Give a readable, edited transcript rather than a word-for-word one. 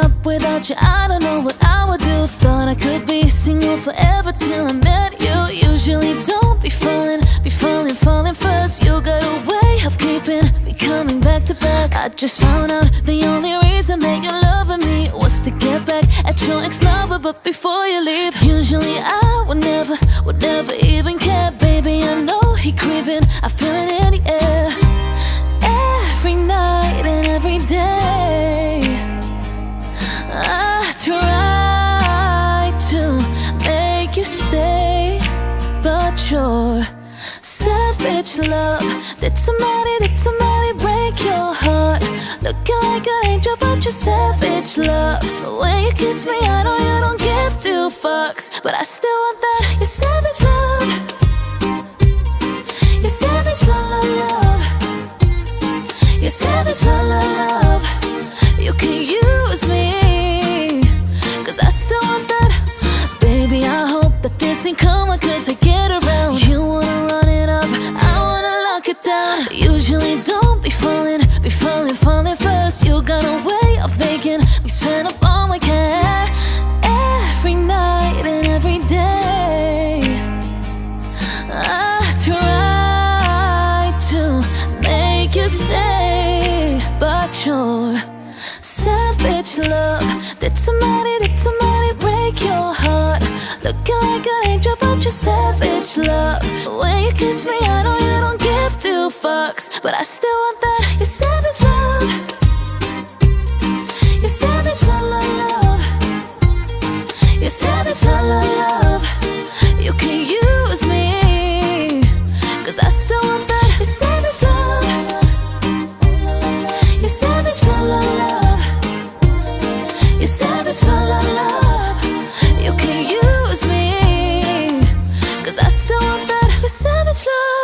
up without you, I don't know what I would do. Thought I could be single forever till I met you. Usually don't be falling first. You got a way of keeping me coming back to back. I just found out the only reason that you're loving me was to get back at your ex-lover. But before you leave, usually I would never even care. Baby, I know he creeping, I feel it in the air. Every night and every day I try to make you stay, but your savage love did somebody break your heart. Looking like an angel, but you're savage love. When you kiss me, I know you don't give two fucks, but I still want that. Your savage love, your savage love, love. Your savage love, love. You can use me, cause I still want that. Baby, I hope that this ain't coming, cause I get around. You wanna run it up, I wanna lock it down. Usually don't be falling first. You got a way of making me spend up all my cash. Every night and every day I try to make you stay, but your savage love did somebody break your heart. Looking like an angel, but you're savage love. When you kiss me, I know you don't give two fucks, but I still want that. Your savage love, your savage love, love. Your savage love, love. You can use me, cause I still want that. Your savage love, your savage love, love. Your savage love, love. You can use me, cause I still want that. Your savage love.